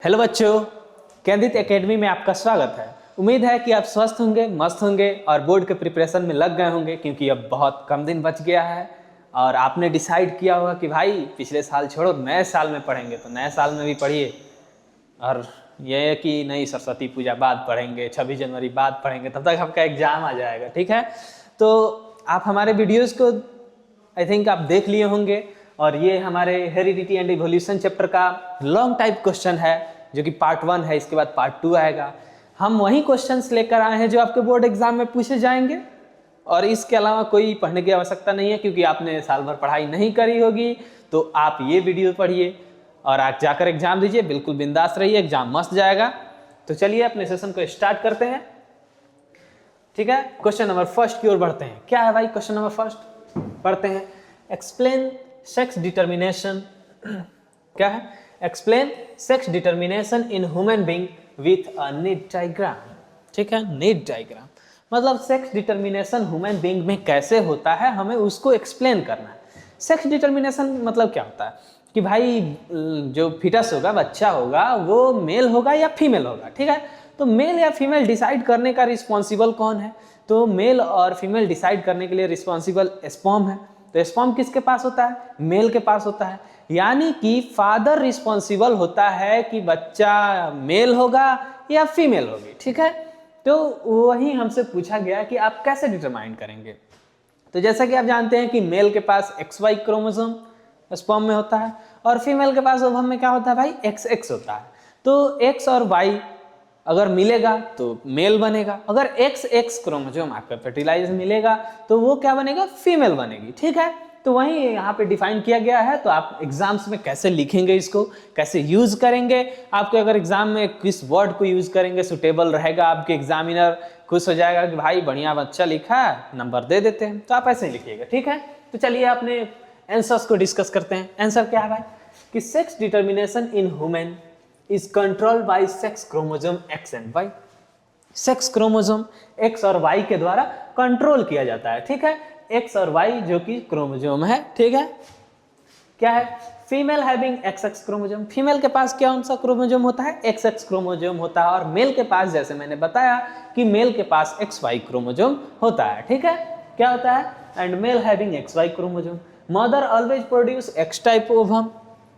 Hello बच्चों, केंद्रित academy में आपका स्वागत है। उम्मीद है कि आप स्वस्थ होंगे, मस्त होंगे और बोर्ड के प्रिपरेशन में लग गए होंगे, क्योंकि अब बहुत कम दिन बच गया है और आपने डिसाइड किया होगा कि भाई पिछले साल छोड़ो, नए साल में पढ़ेंगे। तो नए साल में भी पढ़िए और ये है कि नहीं, सरस्वती पूजा बाद पढ़ेंगे, 26 जनवरी बाद पढ़ेंगे, तब तक आपका एग्जाम आ जाएगा। ठीक है, तो आप हमारे वीडियोज़ को आई थिंक आप देख लिए होंगे और ये हमारे हेरिडिटी एंड इवोल्यूशन चैप्टर का लॉन्ग टाइप क्वेश्चन है, जो कि पार्ट 1 है। इसके बाद पार्ट 2 आएगा। हम वही क्वेश्चंस लेकर आए हैं जो आपके बोर्ड एग्जाम में पूछे जाएंगे और इसके अलावा कोई पढ़ने की आवश्यकता नहीं है, क्योंकि आपने साल भर पढ़ाई नहीं करी होगी। तो आप ये वीडियो पढ़िए और आप जाकर एग्जाम दीजिए, बिल्कुल बिंदास रहिए, एग्जाम मस्त जाएगा। तो चलिए अपने सेशन को स्टार्ट करते हैं। ठीक है, क्वेश्चन नंबर फर्स्ट की ओर बढ़ते हैं। क्या है भाई क्वेश्चन नंबर फर्स्ट? पढ़ते हैं। Explain sex determination. क्या है? Explain sex determination in human being with a need diagram. ठीक है, नीड डायग्राम मतलब सेक्स डिटर्मिनेशन ह्यूमन बीइंग में कैसे होता है, हमें उसको एक्सप्लेन करना है। सेक्स डिटर्मिनेशन मतलब क्या होता है कि भाई जो फिटस होगा, बच्चा होगा, वो मेल होगा या फीमेल होगा। ठीक है, तो मेल या फीमेल डिसाइड करने का रिस्पॉन्सिबल कौन है? तो मेल और फीमेल डिसाइड करने के लिए रिस्पॉन्सिबल स्पर्म है। तो स्पर्म किसके पास होता है? मेल के पास होता है। यानी कि फादर रिस्पॉन्सिबल होता है कि बच्चा मेल होगा या फीमेल होगी। ठीक है, तो वही हमसे पूछा गया कि आप कैसे डिटरमाइन करेंगे। तो जैसा कि आप जानते हैं कि मेल के पास XY क्रोमोसोम स्पर्म में होता है और फीमेल के पास ओवम में क्या होता है भाई? XX होता है। तो X और Y अगर मिलेगा तो मेल बनेगा, अगर XX क्रोमोसोम आपका फर्टिलाइज मिलेगा तो वो क्या बनेगा? फीमेल बनेगी। ठीक है, तो वही यहाँ पे डिफाइन किया गया है। तो आप एग्जाम्स में कैसे लिखेंगे, इसको कैसे यूज करेंगे, आपको अगर एग्जाम में किस वर्ड को यूज करेंगे सुटेबल रहेगा, आपके एग्जामिनर खुश हो जाएगा कि भाई बढ़िया बच्चा लिखा है, नंबर दे देते हैं, तो आप ऐसे ही लिखिएगा। ठीक है, तो चलिए अपने आंसर्स को डिस्कस करते हैं। आंसर क्या है भाई? कि sex determination in human is controlled by sex chromosome X and Y। Sex chromosome X और Y के द्वारा कंट्रोल किया जाता है। ठीक है, X और Y जो कि क्रोमोसोम है। ठीक है, क्या है? Female having XX chromosome, female के पास कौन सा क्रोमोसोम होता है? XX क्रोमोसोम होता है। और मेल के पास, जैसे मैंने बताया कि मेल के पास XY क्रोमोसोम होता है। ठीक है, क्या होता है? And male having XY chromosome. Mother always produce X type ovum.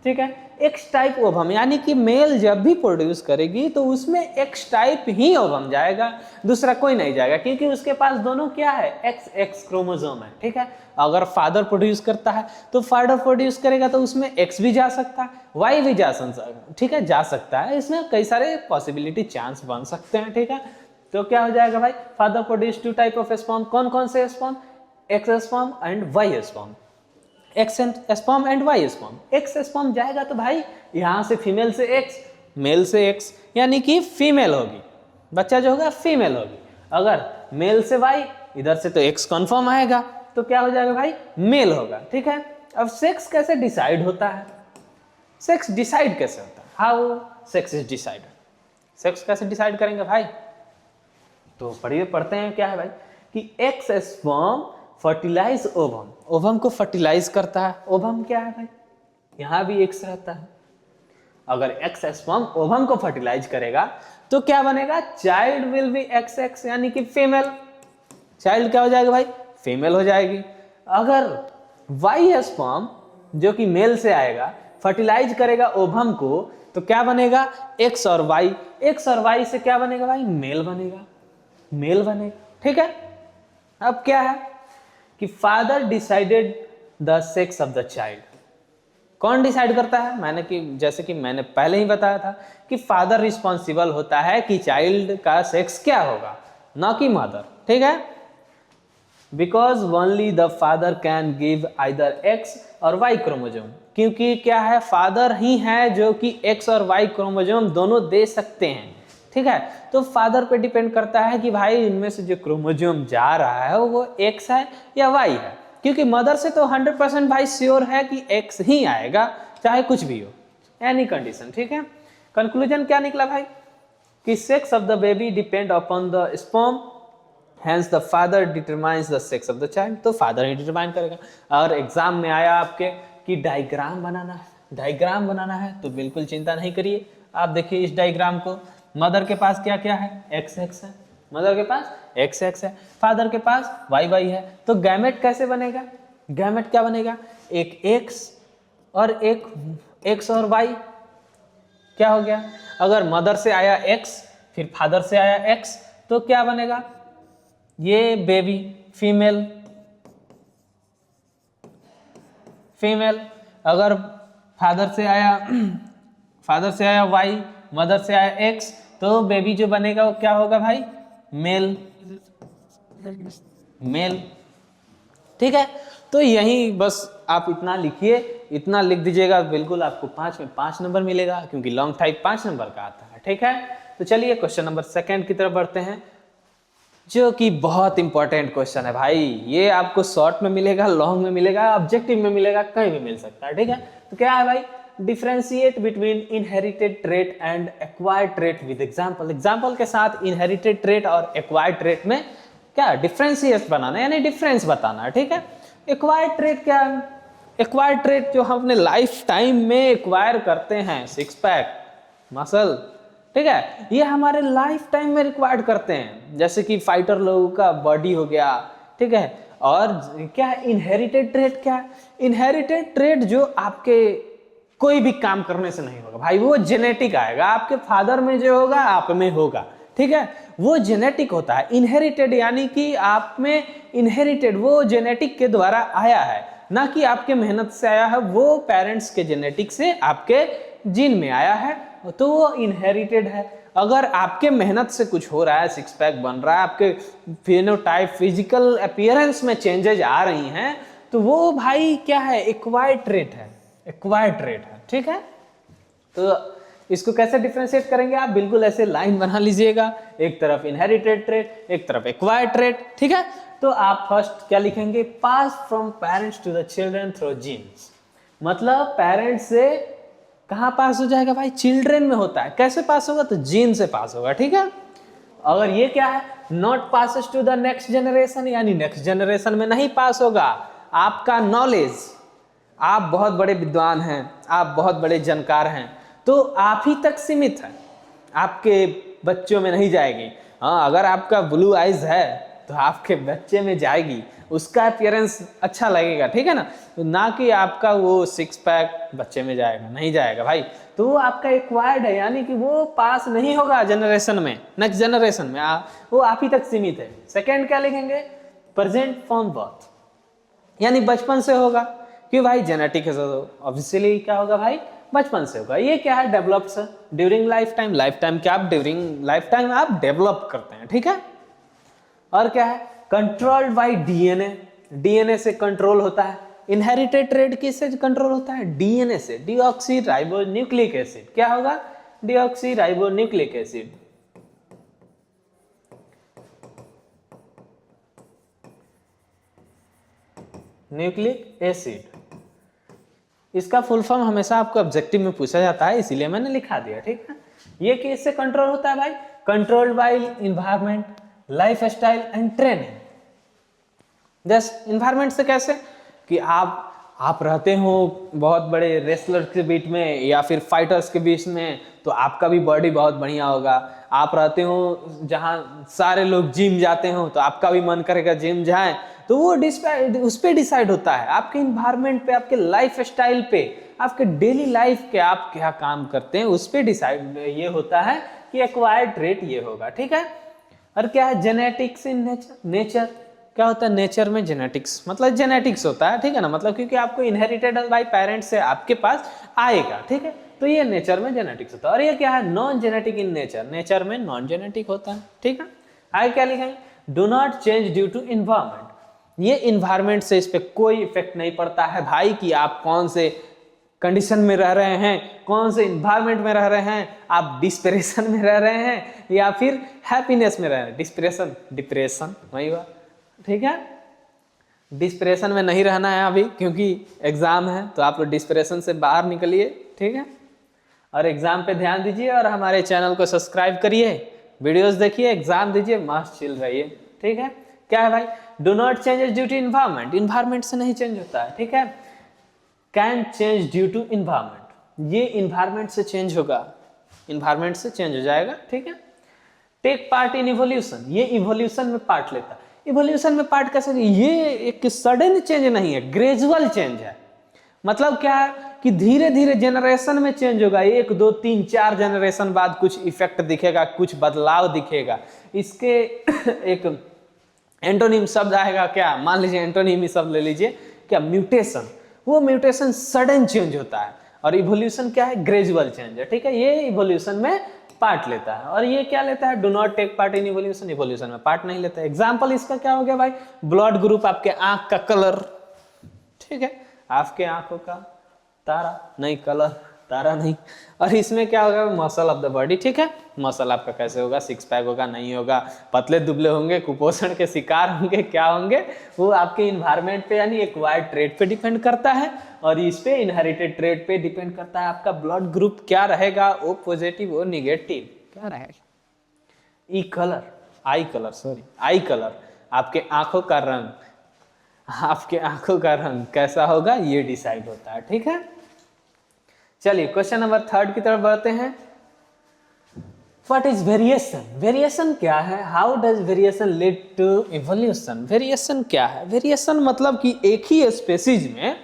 ठीक है, X टाइप ओवम, यानी कि मेल जब भी प्रोड्यूस करेगी तो उसमें X टाइप ही ओवम जाएगा, दूसरा कोई नहीं जाएगा, क्योंकि उसके पास दोनों क्या है? XX क्रोमोसोम है। ठीक है, अगर फादर प्रोड्यूस करता है तो फादर प्रोड्यूस करेगा तो उसमें X भी जा सकता है, Y भी जा सकता है। ठीक है, जा सकता है, इसमें कई सारे पॉसिबिलिटी चांस बन सकते हैं। ठीक है, तो क्या हो जाएगा भाई? Father produce 2 type of sperm. कौन कौन से sperm? X sperm and Y sperm. X sperm and Y sperm. X sperm जाएगा तो भाई यहाँ से फीमेल से X, मेल से X, यानी कि फीमेल होगी, बच्चा जो होगा फीमेल होगी। अगर मेल से Y, इधर से तो X कंफर्म आएगा, तो क्या हो जाएगा भाई? मेल होगा। ठीक है, अब सेक्स कैसे डिसाइड होता है? सेक्स डिसाइड कैसे होता है? How sex is decided? Sex कैसे डिसाइड करेंगे भाई? तो पढ़िए, पढ़ते हैं। क्या है भाई? कि X sperm fertilize ovum, ovum को फर्टिलाइज करता है। ओवम क्या है भाई? यहां भी X रहता है। अगर X स्पर्म ओवम को फर्टिलाइज करेगा तो क्या बनेगा? चाइल्ड विल बी XX, यानी कि फीमेल। चाइल्ड क्या हो जाएगा भाई? फीमेल हो जाएगी। अगर Y स्पर्म जो कि मेल से आएगा फर्टिलाइज करेगा ओवम को, तो क्या बनेगा? X और Y, X और Y से क्या बनेगा भाई? मेल बनेगा, मेल बनेगा। ठीक है, अब क्या है कि father decided the sex of the child. कौन डिसाइड करता है? जैसे कि मैंने पहले ही बताया था कि फादर रिस्पॉन्सिबल होता है कि चाइल्ड का सेक्स क्या होगा, ना कि मदर। ठीक है, because only the father can give either X और Y क्रोमोसोम, क्योंकि क्या है? फादर ही है जो कि X और Y क्रोमोसोम दोनों दे सकते हैं। ठीक है, तो फादर पे डिपेंड करता है कि भाई इनमें से जो क्रोमोसोम जा रहा है वो X है या Y है, क्योंकि मदर से तो 100% भाई श्योर है कि X ही आएगा, चाहे कुछ भी हो, एनी कंडीशन। ठीक है, कंक्लूजन क्या निकला भाई? कि sex of the baby depend upon the sperm, hence the father determines the sex of the child. तो फादर ही डिटरमाइन करेगा। और एग्जाम में आया आपके कि डायग्राम बनाना है, डायग्राम बनाना है, तो बिल्कुल चिंता नहीं करिए, आप देखिए इस डायग्राम को, मदर के पास क्या क्या है, एक्स एक्स है, मदर के पास एक्स एक्स है, फादर के पास वाई वाई है। तो गैमेट कैसे बनेगा, गैमेट क्या बनेगा, एक एक्स और एक एक्स और वाई, क्या हो गया, अगर मदर से आया एक्स फिर फादर से आया एक्स तो क्या बनेगा, ये बेबी फीमेल, फीमेल, अगर फादर से आया वाई, मदर से आया एक्स तो बेबी जो बनेगा वो क्या होगा भाई, मेल, मेल। ठीक है, तो यही बस आप इतना लिखिए, इतना लिख दीजिएगा, बिल्कुल आपको 5 में 5 नंबर मिलेगा, क्योंकि लॉन्ग टाइप 5 नंबर का आता है। ठीक है, तो चलिए क्वेश्चन नंबर 2 की तरफ बढ़ते हैं, जो कि बहुत इंपॉर्टेंट क्वेश्चन है भाई। ये आपको शॉर्ट में मिलेगा, लॉन्ग में मिलेगा, ऑब्जेक्टिव में मिलेगा, कहीं भी मिल सकता है। ठीक है, तो क्या है भाई, differentiate between inherited trait and acquired trait with example. Example के साथ इनहेरिटेड ट्रेट और एक्वायर्ड ट्रेट में क्या डिफरेंशिएट बनाना है, यानी डिफरेंस बताना है। ठीक है, एक्वायर्ड ट्रेट क्या है, एक्वायर्ड ट्रेट जो हम अपने लाइफ टाइम में एक्वायर करते हैं, सिक्स पैक मसल, ठीक है, ये हमारे लाइफ टाइम में रिक्वायर्ड करते हैं, जैसे कि फाइटर लोगों का बॉडी हो गया। ठीक है, और क्या है इनहेरिटेड ट्रेट, क्या है इनहेरिटेड ट्रेट, जो आपके कोई भी काम करने से नहीं होगा भाई, वो जेनेटिक आएगा, आपके फादर में जो होगा आप में होगा। ठीक है, वो जेनेटिक होता है। इनहेरिटेड यानी कि आप में इनहेरिटेड, वो जेनेटिक के द्वारा आया है, ना कि आपके मेहनत से आया है, वो पेरेंट्स के जेनेटिक से आपके जीन में आया है, तो वो इनहेरिटेड है। अगर आपके मेहनत से कुछ हो रहा है, सिक्स पैक बन रहा है, आपके फिनोटाइप फिजिकल अपीयरेंस में चेंजेज आ रही हैं, तो वो भाई क्या है, एक्वायर्ड ट्रेट है, एक्वायर्ड ट्रेट है। ठीक है, तो इसको कैसे डिफरेंशिएट करेंगे आप, बिल्कुल ऐसे लाइन बना लीजिएगा, एक तरफ इनहेरिटेड ट्रेट, एक तरफ एक्वायर्ड ट्रेट। ठीक है, तो आप फर्स्ट क्या लिखेंगे, pass from parents to the children through genes, मतलब पेरेंट्स से कहाँ पास हो जाएगा भाई, चिल्ड्रन में होता है, कैसे पास होगा, तो जीन से पास होगा। ठीक है, अगर ये क्या है, not passes to the next generation, यानी नेक्स्ट जनरेशन में नहीं पास होगा। आपका नॉलेज, आप बहुत बड़े विद्वान हैं, आप बहुत बड़े जानकार हैं, तो आप ही तक सीमित है, आपके बच्चों में नहीं जाएगी। हाँ, अगर आपका ब्लू आइज है तो आपके बच्चे में जाएगी, उसका अपीयरेंस अच्छा लगेगा। ठीक है ना, तो ना कि आपका वो सिक्स पैक बच्चे में जाएगा, नहीं जाएगा भाई, तो वो आपका एक्वायर्ड है, यानी कि वो पास नहीं होगा जनरेशन में, नेक्स्ट जनरेशन में वो आप ही तक सीमित है। सेकेंड क्या लिखेंगे, प्रेजेंट फ्रॉम बर्थ, यानी बचपन से होगा, क्यों भाई जेनेटिक है, ऑब्वियसली क्या होगा भाई, बचपन से होगा। ये क्या है, develops during life time, life time क्या आप ड्यूरिंग लाइफ टाइम आप डेवलप करते हैं। ठीक है, और क्या है, कंट्रोल्ड बाय डीएनए, डीएनए से कंट्रोल होता है। इनहेरिटेड ट्रेट किससे कंट्रोल होता है, डीएनए से, डीऑक्सी राइबोन्यूक्लिक एसिड, क्या होगा, deoxy ribonucleic acid. Nucleic acid, इसका फुल फॉर्म हमेशा आपको ऑब्जेक्टिव में पूछा जाता है, इसीलिए मैंने लिखा दिया। ठीक है, ये किससे कंट्रोल होता है भाई, controlled by environment, life style and training. Just environment से कैसे, कि आप रहते हो बहुत बड़े रेसलर के बीच में या फिर फाइटर्स के बीच में, तो आपका भी बॉडी बहुत बढ़िया होगा। आप रहते हो जहाँ सारे लोग जिम जाते हो, तो आपका भी मन करेगा जिम जाएं, तो वो उस पर डिसाइड होता है, आपके इन्वायरमेंट पे, आपके लाइफ स्टाइल पे, आपके डेली लाइफ के आप क्या काम करते हैं उस पर डिसाइड ये होता है कि एक्वायर्ड ट्रेट ये होगा। ठीक है, और क्या है, जेनेटिक्स इन नेचर, नेचर क्या होता है, नेचर में जेनेटिक्स, मतलब जेनेटिक्स होता है। ठीक है ना, मतलब क्योंकि आपको इनहेरिटेड बाय पेरेंट्स से आपके पास आएगा। ठीक है, तो ये नेचर में जेनेटिक्स होता है। और ये क्या है, non genetic in nature, nature में नॉन जेनेटिक होता है। ठीक है, आगे क्या लिखेंगे, do not change due to environment, ये इन्वायरमेंट से इस पर कोई इफेक्ट नहीं पड़ता है भाई, कि आप कौन से कंडीशन में रह रहे हैं, कौन से इन्वायरमेंट में रह रहे हैं, आप डिस्प्रेशन में रह रहे हैं या फिर हैप्पीनेस में रह रहे हैं। डिस्प्रेशन, डिप्रेशन वही हुआ। ठीक है, डिस्प्रेशन में नहीं रहना है अभी, क्योंकि एग्जाम है, तो आप लोग डिस्प्रेशन से बाहर निकलिए। ठीक है, और एग्जाम पे ध्यान दीजिए, और हमारे चैनल को सब्सक्राइब करिए, वीडियोस देखिए, एग्जाम दीजिए, मस्त चिल रहिए। ठीक है, क्या है भाई, do not changes due to environment, environment से नहीं चेंज होता है। ठीक है, can change due to environment, ये इन्वायरमेंट से चेंज होगा, इन्वायरमेंट से चेंज हो जाएगा, ठीक है। टेक पार्ट इन इवोल्यूशन, ये इवोल्यूशन में पार्ट लेता है। इवोल्यूशन में पार्ट कैसे, ये एक सडन चेंज नहीं है, ग्रेजुअल चेंज है। मतलब क्या है कि धीरे धीरे जनरेशन में चेंज होगा, 1 2 3 4 जनरेशन बाद कुछ इफेक्ट दिखेगा, कुछ बदलाव दिखेगा। इसके एक एंटोनिम शब्द आएगा क्या, मान लीजिए एंटोनिम ही शब्द ले लीजिए, क्या, म्यूटेशन। वो म्यूटेशन सडन चेंज होता है और इवोल्यूशन क्या है, ग्रेजुअल चेंज है, ठीक है। ये इवोल्यूशन में पार्ट लेता है और ये क्या लेता है, do not take part in evolution, evolution में पार्ट नहीं लेता है। एग्जाम्पल इसका क्या हो गया भाई, ब्लड ग्रुप, आपके आंख का कलर, ठीक है, आपके आंखों का तारा नहीं, कलर तारा नहीं। और इसमें क्या होगा, मसल ऑफ द बॉडी, ठीक है। मसल आपका कैसे होगा, 6 पैक होगा, नहीं होगा, पतले दुबले होंगे, कुपोषण के शिकार होंगे, क्या होंगे, वो आपके इन्वायरमेंट पे यानी एक्वायर्ड ट्रेट पे डिपेंड करता है और इस पे इनहेरिटेड ट्रेट पे डिपेंड करता है। आपका ब्लड ग्रुप क्या रहेगा, ओ पॉजिटिव ओ निगेटिव क्या रहेगा। E colour, eye colour, sorry eye colour, आपके आंखों का रंग, आपके आंखों का रंग कैसा होगा ये डिसाइड होता है, ठीक है। चलिए क्वेश्चन नंबर 3 की तरफ बढ़ते हैं। व्हाट इज वेरिएशन, वेरिएशन क्या है, how does variation lead to evolution. Variation क्या है, वेरिएशन मतलब कि एक ही स्पेसीज में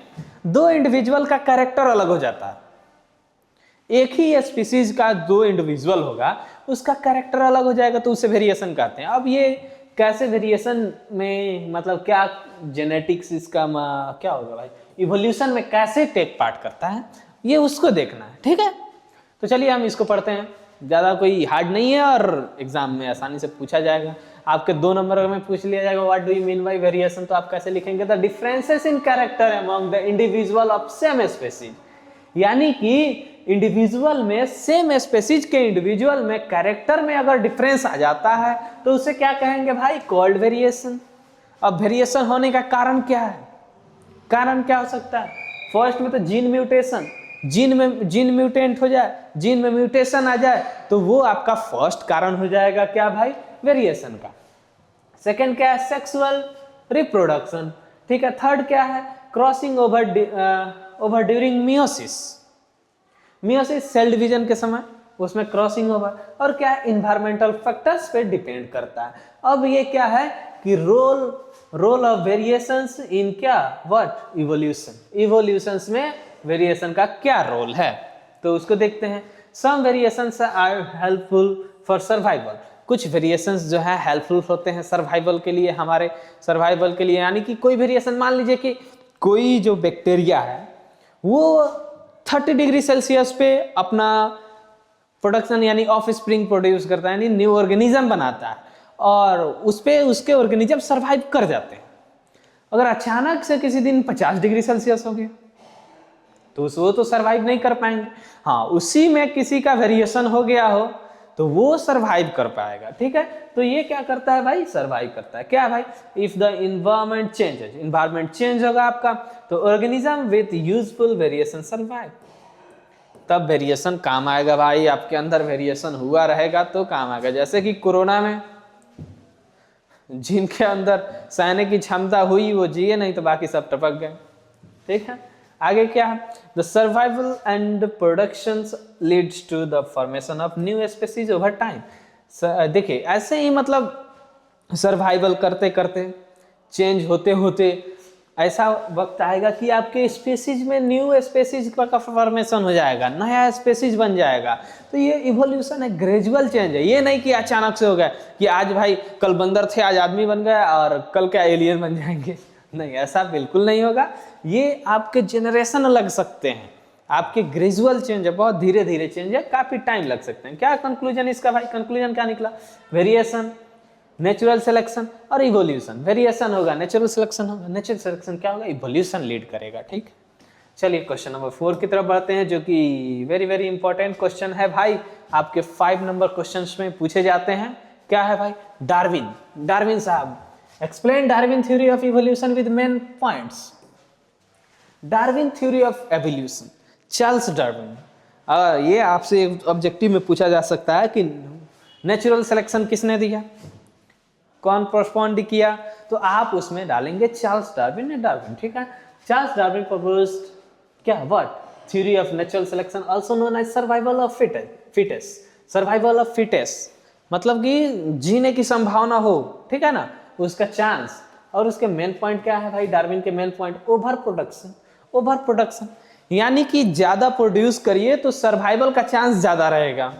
2 इंडिविजुअल का कैरेक्टर अलग हो जाता है। एक ही स्पीसीज का 2 इंडिविजुअल होगा, उसका कैरेक्टर अलग हो जाएगा तो उसे वेरिएशन कहते हैं। अब ये कैसे वेरिएशन में, मतलब क्या जेनेटिक्स इसका क्या होगा भाई, इवोल्यूशन में कैसे टेक पार्ट करता है, ये उसको देखना है, ठीक है। तो चलिए हम इसको पढ़ते हैं, ज़्यादा कोई हार्ड नहीं है और एग्जाम में आसानी से पूछा जाएगा। आपके 2 नंबर में पूछ लिया जाएगा what do you mean by variation, तो आप कैसे लिखेंगे, the differences in character among the individual of same species. यानी कि इंडिविजुअल में, सेम स्पेसीज के इंडिविजुअल में कैरेक्टर में अगर डिफरेंस आ जाता है तो उसे क्या कहेंगे भाई, कॉल्ड वेरिएशन। अब वेरिएशन होने का कारण क्या है, कारण क्या हो सकता है, फर्स्ट में तो जीन म्यूटेशन, जीन म्यूटेंट हो जाए, जीन में म्यूटेशन आ जाए तो वो आपका फर्स्ट कारण हो जाएगा क्या भाई, वेरिएशन का। सेकंड क्या है, सेक्सुअल रिप्रोडक्शन, ठीक है। थर्ड क्या है, crossing over during meiosis, meiosis cell division के समय उसमें क्रॉसिंग ओवर। और क्या है, इन्वायरमेंटल फैक्टर्स पे डिपेंड करता है। अब ये क्या है कि रोल ऑफ वेरिएशंस इन क्या, व्हाट, इवोल्यूशन, इवोल्यूशंस में वेरिएशन का क्या रोल है तो उसको देखते हैं। Some variations are helpful for survival, कुछ वेरिएशंस जो है हेल्पफुल होते हैं सर्वाइवल के लिए, हमारे सर्वाइवल के लिए। यानी कि कोई वेरिएशन, मान लीजिए कि कोई जो बैक्टीरिया है वो 30 डिग्री सेल्सियस पे अपना प्रोडक्शन यानी ऑफ स्प्रिंग प्रोड्यूस करता है, यानी न्यू ऑर्गेनिज्म बनाता है और उस पे उसके ऑर्गेनिज्म सर्वाइव कर जाते हैं। अगर अचानक से किसी दिन 50 डिग्री सेल्सियस हो गया तो वो तो सर्वाइव नहीं कर पाएंगे। हाँ, उसी में किसी का वेरिएशन हो गया हो तो वो सर्वाइव कर पाएगा, ठीक है। तो ये क्या करता है भाई, सर्वाइव करता है। क्या भाई, if the environment changes, environment change होगा आपका तो organism with useful variation survive, तब वेरिएशन काम आएगा भाई। आपके अंदर वेरिएशन हुआ रहेगा तो काम आएगा। जैसे कि कोरोना में जिनके अंदर सहने की क्षमता हुई वो जिए, नहीं तो बाकी सब टपक गए, ठीक है। आगे क्या है, the survival and productions leads to the formation of new species over time. देखिए ऐसे ही मतलब सर्वाइवल करते करते, चेंज होते होते ऐसा वक्त आएगा कि आपके स्पीसीज में न्यू स्पीसीज का फॉर्मेशन हो जाएगा, नया स्पीसीज बन जाएगा। तो ये इवोल्यूशन है, ग्रेजुअल चेंज है। ये नहीं कि अचानक से हो गया कि आज भाई कल बंदर थे आज आदमी बन गया और कल क्या एलियन बन जाएंगे, नहीं, ऐसा बिल्कुल नहीं होगा। ये आपके जनरेशन लग सकते हैं, आपके ग्रेजुअल चेंज है, बहुत धीरे धीरे चेंज है, काफी टाइम लग सकते हैं। क्या कंक्लूजन इसका भाई, कंक्लूजन क्या निकला, वेरिएशन, नेचुरल सिलेक्शन और इवोल्यूशन। वेरिएशन होगा, नेचुरल सिलेक्शन होगा, नेचुरल सिलेक्शन क्या होगा, इवोल्यूशन लीड करेगा, ठीक। चलिए क्वेश्चन नंबर 4 की तरफ बढ़ते हैं, जो कि वेरी वेरी इंपॉर्टेंट क्वेश्चन है भाई, आपके 5 नंबर क्वेश्चंस में पूछे जाते हैं। क्या है भाई, डार्विन, डार्विन साहब explain Darwin theory of evolution with main points. Darwin theory of evolution, Charles Darwin. ये आपसे ऑब्जेक्टिव में पूछा जा सकता है कि नेचुरल सिलेक्शन किसने दिया, कौन प्रोस्पोंड किया, तो आप उसमें डालेंगे चार्ल्स डार्विन ने, डार्विन, ठीक है। चार्ल्स डार्विन प्रपोज्ड क्या, what, theory of natural selection also known as survival of fittest. Fittest, survival of fittest मतलब कि जीने की संभावना हो, ठीक है ना, उसका चांस। और उसके मेन पॉइंट क्या है भाई, डार्विन के main point over production. Over production यानी कि ज्यादा प्रोड्यूस करिए तो सर्वाइवल का चांस ज्यादा रहेगा,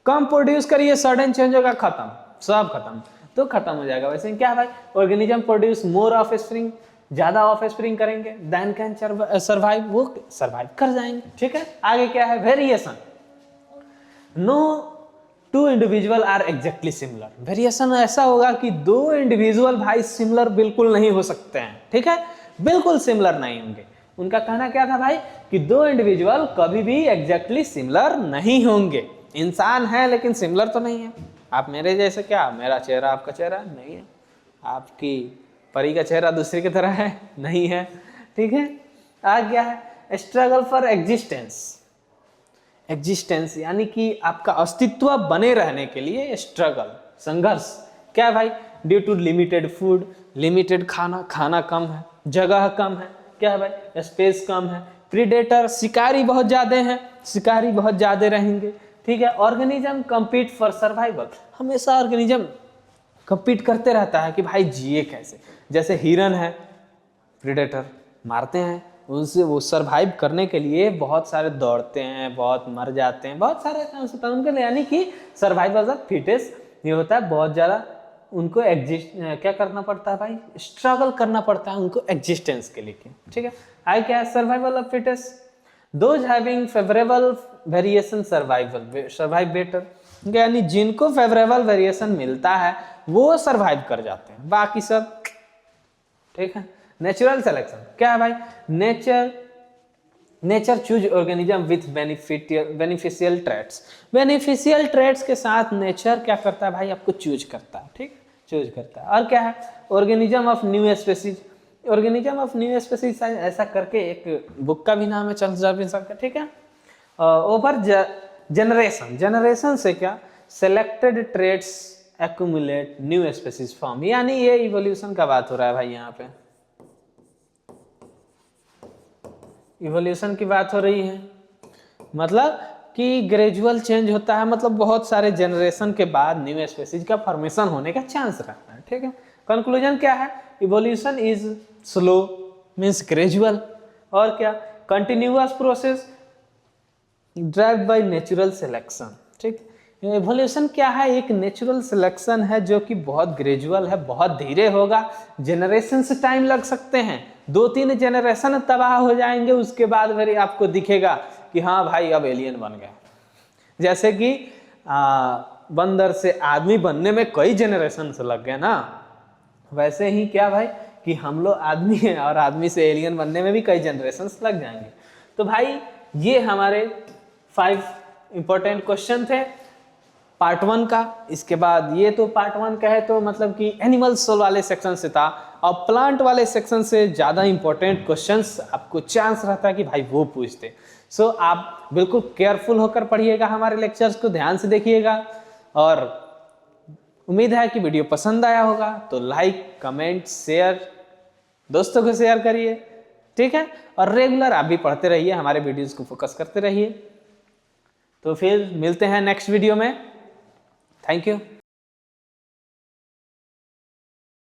कम प्रोड्यूस करिए सडन चेंज होगा, खत्म, सब खत्म, तो खत्म हो जाएगा। वैसे क्या है भाई, organism produce more offspring, ज्यादा ऑफ स्प्रिंग करेंगे देन कैन सर्वाइव, वो सर्वाइव कर जाएंगे, ठीक है। आगे क्या है, variation, no two individual are exactly similar. Variation ऐसा होगा कि दो इंडिविजुअल भाई सिमिलर बिल्कुल नहीं हो सकते हैं, ठीक है, बिल्कुल सिमिलर नहीं होंगे। उनका कहना क्या था भाई कि दो इंडिविजुअल कभी भी एग्जैक्टली सिमिलर नहीं होंगे। इंसान है लेकिन सिमिलर तो नहीं है, आप मेरे जैसे, क्या मेरा चेहरा आपका चेहरा नहीं है, आपकी परी का चेहरा दूसरे की तरह है, नहीं है, ठीक है। आगे क्या है, स्ट्रगल फॉर एग्जिस्टेंस। एग्जिस्टेंस यानी कि आपका अस्तित्व बने रहने के लिए स्ट्रगल, संघर्ष। क्या है भाई, due to limited food, limited खाना, खाना कम है, जगह कम है, क्या है भाई, स्पेस कम है, प्रीडेटर, शिकारी बहुत ज्यादा हैं, शिकारी बहुत ज्यादा रहेंगे, ठीक है। ऑर्गेनिज्म कम्पीट फॉर सर्वाइवल, हमेशा ऑर्गेनिज्म कम्पीट करते रहता है कि भाई जिए कैसे। जैसे हिरन है, प्रीडेटर मारते हैं, उनसे वो सर्वाइव करने के लिए बहुत सारे दौड़ते हैं, बहुत मर जाते हैं, बहुत सारे काम होता है उनके लिए, यानी कि सर्वाइवल ऑफ फिटेस्ट ये होता है, बहुत ज़्यादा उनको एग्जिस्ट क्या करना पड़ता है भाई, स्ट्रगल करना पड़ता है उनको एग्जिस्टेंस के लिए, ठीक है। आगे क्या है, survival of fittest, those having favourable variation survive better, यानी जिनको फेवरेबल वेरिएशन मिलता है वो सर्वाइव कर जाते हैं, बाकी सब ठीक है। नेचुरल सिलेक्शन क्या है भाई, nature choose organism with beneficial traits. Beneficial traits के साथ नेचर क्या करता है भाई, आपको चूज करता है, ठीक, चूज करता है। और क्या है, organism of new species, organism of new species ऐसा करके एक बुक का भी नाम है चार्ल्स डार्विन का, ठीक है। ओवर जनरेशन, जनरेशन से क्या, selected traits accumulate new species form, यानी ये इवोल्यूशन का बात हो रहा है भाई, यहाँ पे इवोल्यूशन की बात हो रही है, मतलब कि ग्रेजुअल चेंज होता है, मतलब बहुत सारे जनरेशन के बाद न्यू स्पेसीज का फॉर्मेशन होने का चांस रहता है, ठीक है। कंक्लूजन क्या है, evolution is slow means gradual, और क्या, continuous process derived by natural selection, ठीक। एवोल्यूशन क्या है, एक नेचुरल सिलेक्शन है जो कि बहुत ग्रेजुअल है, बहुत धीरे होगा, जनरेशन से टाइम लग सकते हैं, 2-3 जनरेशन तबाह हो जाएंगे, उसके बाद फिर आपको दिखेगा कि हाँ भाई अब एलियन बन गए। जैसे कि बंदर से आदमी बनने में कई जनरेशन से लग गए ना, वैसे ही क्या भाई कि हम लोग आदमी हैं और आदमी से एलियन बनने में भी कई जनरेशन लग जाएंगे। तो भाई ये हमारे 5 इंपॉर्टेंट क्वेश्चन थे पार्ट 1 का। इसके बाद ये तो पार्ट 1 का है, तो मतलब कि एनिमल्स वाले सेक्शन से था, और प्लांट वाले सेक्शन से ज़्यादा इंपॉर्टेंट क्वेश्चंस आपको चांस रहता है कि भाई वो पूछते। सो आप बिल्कुल केयरफुल होकर पढ़िएगा, हमारे लेक्चर्स को ध्यान से देखिएगा, और उम्मीद है कि वीडियो पसंद आया होगा, तो लाइक कमेंट शेयर दोस्तों को शेयर करिए, ठीक है। और रेगुलर आप भी पढ़ते रहिए, हमारे वीडियोस को फोकस करते रहिए। तो फिर मिलते हैं नेक्स्ट वीडियो में, थैंक यू।